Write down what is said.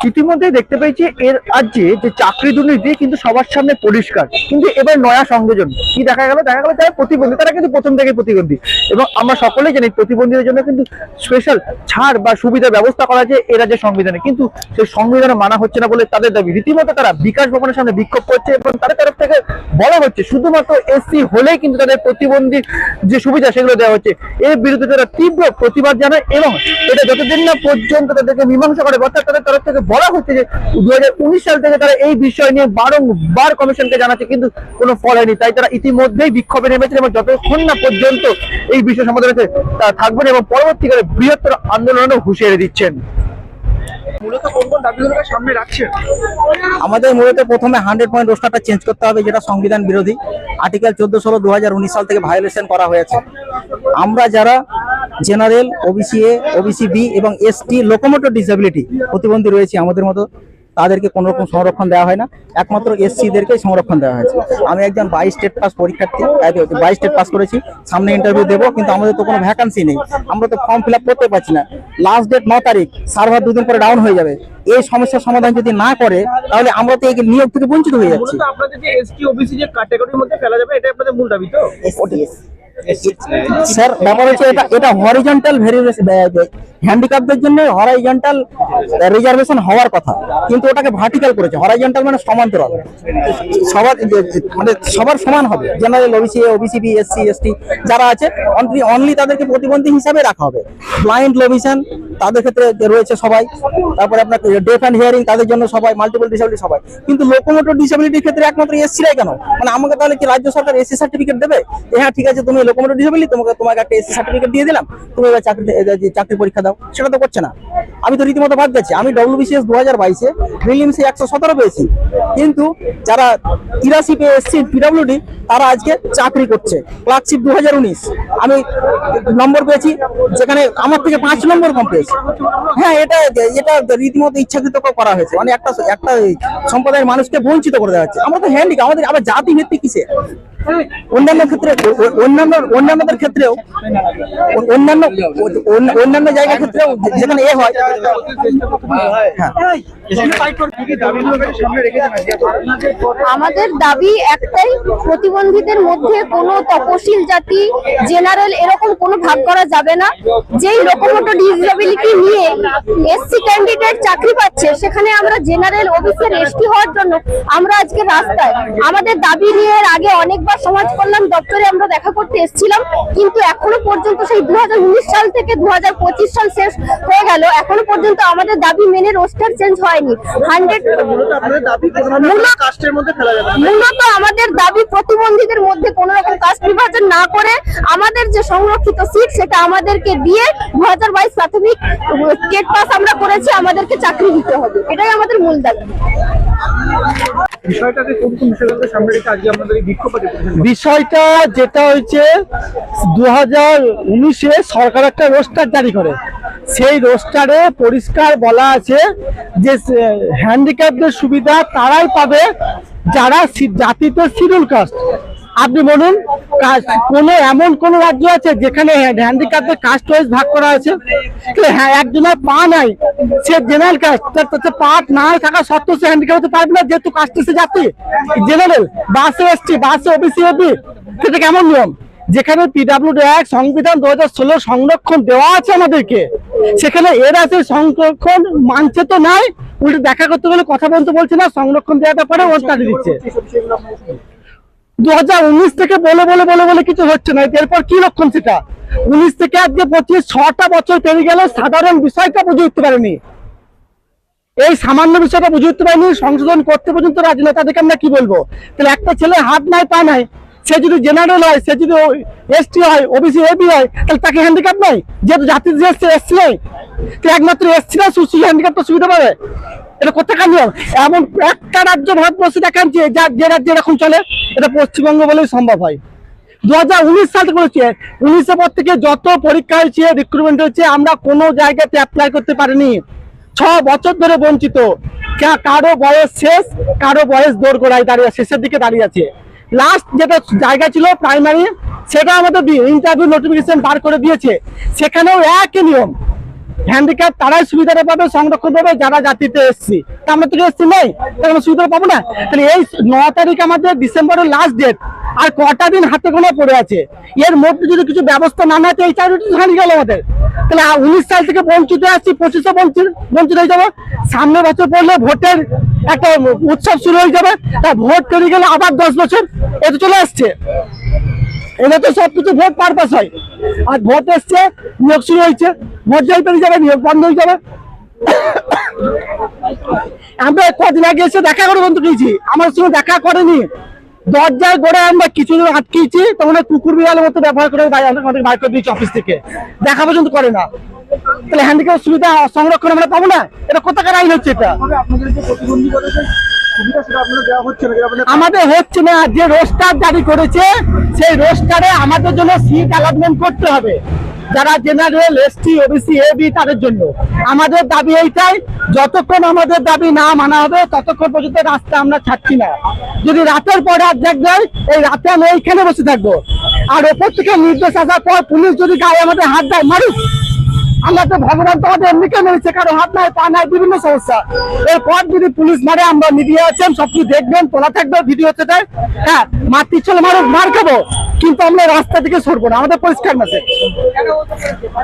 ইতিমধ্যে দেখতে পেয়েছি এর রাজ্যে যে চাকরি দুর্নীতি কিন্তু সবার সামনে পরিষ্কার, কিন্তু এবার নয়া সংযোজন কি দেখা গেল যারা প্রতিবন্ধী তারা কিন্তু প্রথম থেকে প্রতিবন্ধী, এবং আমরা সকলেই জানি প্রতিবন্ধীদের জন্য কিন্তু স্পেশাল ছাড় বা সুবিধার ব্যবস্থা করা আছে এ রাজ্যের সংবিধানে, কিন্তু সেই সংবিধানে মানা হচ্ছে না বলে তাদের দাবি। রীতিমতো তারা বিকাশ ভবনের সামনে বিক্ষোভ করছে এবং তাদের তরফ থেকে বলা হচ্ছে শুধুমাত্র এসসি হলেই কিন্তু তাদের প্রতিবন্ধী যে সুবিধা সেগুলো দেওয়া হচ্ছে। এর বিরুদ্ধে তারা তীব্র প্রতিবাদ জানায় এবং এটা যতদিন না পর্যন্ত তাদেরকে মীমাংসা করে, অর্থাৎ তাদের তরফ থেকে বলা হচ্ছে যে 2019 সাল থেকে তারা এই বিষয় নিয়ে বারংবার কমিশনকে জানাচ্ছে, কিন্তু কোনো ফল হয়নি। তাই তারা ইতিমধ্যেই বিক্ষোভে নেমেছেন এবং যতক্ষণ না পর্যন্ত এই বিষয় সমাধান হচ্ছে তা থাকবেন এবং পরবর্তীকালে বৃহত্তর আন্দোলনের হুঁশিয়ারি দিচ্ছেন। মূলত কোন কোন দাবিগুলোকে সামনে রাখছেন? আমাদের মূলত প্রথমে 100 পয়েন্ট রোস্টারটা চেঞ্জ করতে হবে, যেটা সংবিধান বিরোধী। আর্টিকেল 14-16 2019 সাল থেকে ভায়োলেশন করা হয়েছে। আমরা যারা general, OBC A, OBC B এবং এসটি লোকোমোটর ডিসেবিলিটি প্রতিবন্ধী রয়েছে আমাদের মতো, তাদেরকে কোনো রকম সংরক্ষণ দেওয়া হয় না, একমাত্র এসসিদেরকে সংরক্ষণ দেওয়া হয়েছে। আমি একজন 22 স্টেট পাস পরীক্ষার্থী, 22 স্টেট পাস করেছি, সামনে ইন্টারভিউ দেবো, কিন্তু আমাদের তো কোনো ভ্যাকান্সি নেই, আমরা তো ফর্ম ফিল আপ করতে পারছি না। লাস্ট ডেট 9 তারিখ, সার্ভার 2 দিন পরে ডাউন হয়ে যাবে। এই সমস্যার সমাধান যদি না করে তাহলে আমরা তো এই নিয়োগ থেকে বঞ্চিত হয়ে যাচ্ছি। আপনাদের যে এসটি ওবিসি যে ক্যাটাগরির মধ্যে ফেলা যাবে, এটা আপনাদের মূল দাবি তো? স্যার ব্যাপার হচ্ছে এটা হরিজন্টাল হ্যান্ডিক্যাপদের জন্য হরিজন্টাল রিজার্ভেশন হওয়ার কথা, কিন্তু ওটাকে ভার্টিক্যাল করেছে। হরিজন্টাল মানে সমান্তরাল, সবার সমান হবে। General, OBC A, OBC B, SC, ST যারা আছে অনলি তাদেরকে প্রতিবন্ধী হিসাবে রাখা হবে। ব্লাইন্ড, লো ভিশন তাদের ক্ষেত্রে রয়েছে সবাই, তারপরে আপনার ডেফ অ্যান্ড হিয়ারিং তাদের জন্য সবাই, মাল্টিপল ডিসেবিলিটি সবাই, কিন্তু লোকোমোটর ডিসেবিলিটির ক্ষেত্রে একমাত্র এসসিরাই কেন? মানে আমাকে তাহলে কি রাজ্য সরকার এসসি সার্টিফিকেট দেবে? হ্যাঁ ঠিক আছে, তুমি লোকোমোটর ডিসেবিলিটি, তোমাকে একটা এসসি সার্টিফিকেট দিয়ে দিলাম, তুমি এবার চাকরি পরীক্ষা দাও। সেটা তো করছে না। আমি তো রীতিমতো বাদ যাচ্ছি। আমি WBCS 2022-এ প্রিলিমসে 117 পেয়েছি, কিন্তু যারা 83 পেয়ে এসছি পিডব্লিউডি তারা আজকে চাকরি করছে। ক্লার্কশিপ 2019 আমি নম্বর পেয়েছি, যেখানে আমার থেকে 5 নম্বর কম পেয়েছি। হ্যাঁ, এটা রীতিমতো ইচ্ছাকৃত করা হয়েছে, মানে একটা সম্প্রদায়ের মানুষকে বঞ্চিত করে দেওয়া হচ্ছে। আমরা তো হ্যান্ডিক, আমাদের আবার জাতি ভিত্তিক কিসে? অন্যান্যদের ক্ষেত্রেও অন্যান্য জায়গার ক্ষেত্রেও যেখানে এ হয়। আমাদের দাবি একটাই, প্রতিবন্ধীদের মধ্যে কোনো তপশিল জাতি, জেনারেল এরকম কোনো ভাগ করা যাবে না। যেই লোকোমোটর ডিসেবিলিটি নিয়ে এসসি ক্যান্ডিডেট চাকরি পাচ্ছে, সেখানে আমরা জেনারেল, ওবিসি, এসটি হওয়ার জন্য আমরা আজকে রাস্তায়। আমাদের দাবি নিয়ে আগে অনেকবার সমাজ কল্যাণ দপ্তরে আমরা দেখা করতে এসেছিলাম, কিন্তু এখনো পর্যন্ত সেই 2019 সাল থেকে 2025 সাল শেষ হয়ে গেল, এখনো পর্যন্ত আমাদের দাবি মেনে রোস্টার চেঞ্জ হয়নি। মূলত আমাদের দাবি প্রতিবন্ধীদের মধ্যে কোন রকম কাস্ট বিভাজন না করে আমাদের যে সংরক্ষিত সিট সেটা আমাদেরকে দিয়ে 2022 প্রাথমিক স্টেট পাস আমরা করেছি, আমাদেরকে চাকরি দিতে হবে, এটাই আমাদের মূল দাবি। বিষয়টা যেটা হচ্ছে 2019-এ সরকার একটা রোস্টার জারি করে, সেই রোস্টারে পরিষ্কার বলা আছে যে হ্যান্ডিক্যাপদের সুবিধা তারাই পাবে যারা জাতিতে শিডিউল কাস্ট। আপনি বলুন, এমন কোন রাজ্য আছে যেখানে হ্যান্ডিক্যাপদের কাস্ট ওয়াইজ ভাগ করা আছে? হ্যাঁ, একজনের পা নাই, সে জেনারেল কাস্ট, তার পা না থাকা সত্ত্বেও সে হ্যান্ডিক্যাপ হতে পারবে না, যেহেতু কাস্ট সে জাতি জেনারেল, বাসে এসটি, বাসে ওবিসি, এবি। সেটা কেমন নিয়ম? যেখানে পিডব্লিউডি অ্যাক্ট সংবিধান 2016 সংরক্ষণ দেওয়া আছে আমাদেরকে, সেখানে এরা সেই সংরক্ষণ মানছে তো নাই, উল্টে দেখা করতে গেলে কথা বলতে বলছে না, সংরক্ষণ দেওয়াটা পরে ওর কাজে দিচ্ছে। 2019 থেকে বলে কিছু হচ্ছে না, এরপর কি লক্ষণ সেটা? 19 থেকে আজকে 6টা বছর পেরিয়ে গেল, সাধারণ বিষয়টা বুঝে উঠতে পারেনি, এই সামান্য বিষয়টা বুঝে উঠতে পারেনি, সংশোধন করতে পর্যন্ত রাজি নয়। তাদেরকে আমরা কি বলবো? তাহলে একটা ছেলে হাত নাই, পা নাই, সে যদি জেনারেল হয়, সে যদি এসটি হয়, ওবিসি, এবি হয়, তাহলে তাকে হ্যান্ডিক্যাপ নাই, যেহেতু জাতির যে এসসি নেই, তো একমাত্র এসসি না সুশীল হ্যান্ডিক্যাপটা সুবিধা পাবে? এটা কোথাকার নিয়ম? এমন একটা রাজ্য ভারতবর্ষে দেখান যে রাজ্যে এরকম চলে, এটা পশ্চিমবঙ্গ বলেই সম্ভব হয়। 2019 সাল থেকে বলেছে, 19 পর থেকে যত পরীক্ষা হয়েছে, রিক্রুটমেন্ট হয়েছে, আমরা কোনো জায়গাতে অ্যাপ্লাই করতে পারিনি। 6 বছর ধরে বঞ্চিত। কারো বয়স শেষ, কারো বয়স দোরগোড়ায় দাঁড়িয়ে, শেষের দিকে দাঁড়িয়ে আছে। লাস্ট যেটা জায়গা ছিল প্রাইমারি, সেটা আমাদের ইন্টারভিউ নোটিফিকেশন বার করে দিয়েছে, সেখানেও একই নিয়ম। হ্যান্ডিক্যাপ তারাই সুবিধাটা পাবে, সংরক্ষণ পাবে যারা জাতিতে এসছি। তা আমরা তো এসছি নাই, তাহলে আমরা সুবিধা পাবো না? তাহলে এই 9 তারিখ আমাদের ডিসেম্বরের লাস্ট ডেট, আর কটা দিন হাতে গোনা পড়ে আছে, এর মধ্যে যদি কিছু ব্যবস্থা না নেয় তো এই চাকরিটা হারিয়ে গেল আমাদের। তাহলে 19 সাল থেকে বঞ্চিত আসছি, 25-এ বঞ্চিত হয়ে যাবো। সামনে বছর পড়লে ভোটের একটা উৎসব শুরু হয়ে যাবে, তা ভোট করে গেলে আবার 10 বছর এ তো চলে আসছে। এটা তো সবকিছু ভোট পারপাস হয়, আর ভোট এসছে, নিয়োগ শুরু হয়েছে, ভোট যাই পেরিয়ে যাবে, নিয়োগ বন্ধ হয়ে যাবে। আমরা কদিন আগে এসে দেখা করে বন্ধু দিয়েছি, আমার সঙ্গে দেখা করেনি, দরজায় গড়ে আমরা কিছুদিন আটকেছি, তখন কুকুর বিড়ালের মতো ব্যবহার করে আমাদের বার করে দিয়েছি অফিস থেকে, দেখা পর্যন্ত করে না। তাহলে হ্যান্ডিক্যাপ সুবিধা সংরক্ষণ আমরা পাবো না? এটা কোথাকার আইন হচ্ছে এটা? আমাদের হচ্ছে না। যে রোস্টার জারি করেছে সেই রোস্টারে আমাদের জন্য সিট অ্যালটমেন্ট করতে হবে, যারা জেনারেল, এসটি, ওবিসি, এবি তাদের জন্য। আমাদের দাবি এইটাই, যতক্ষণ আমাদের দাবি না মানা হবে ততক্ষণ পর্যন্ত রাস্তা আমরা ছাড়ছি না। যদি রাতের পর রাত জাগবে, এই রাতে আমি এইখানে বসে থাকবো। আর ওপর থেকে নির্দেশ আসার পর পুলিশ যদি গায়ে আমাদের হাত দেয়, মারুক। আমরা তো ভগবান তো আমাদের এমনিকে মেরেছে, কারো হাত নাই, পা নাই, বিভিন্ন সমস্যা। এরপর যদি পুলিশ মারে, আমরা মিডিয়া আছেন, সবকিছু দেখবেন, তোলা থাকবে, ভিডিও হতে দেয়। হ্যাঁ, মারতে চলে মার খাবো, কিন্তু আমরা রাস্তা থেকে সরবো না, আমাদের পরিষ্কার মেসেজ।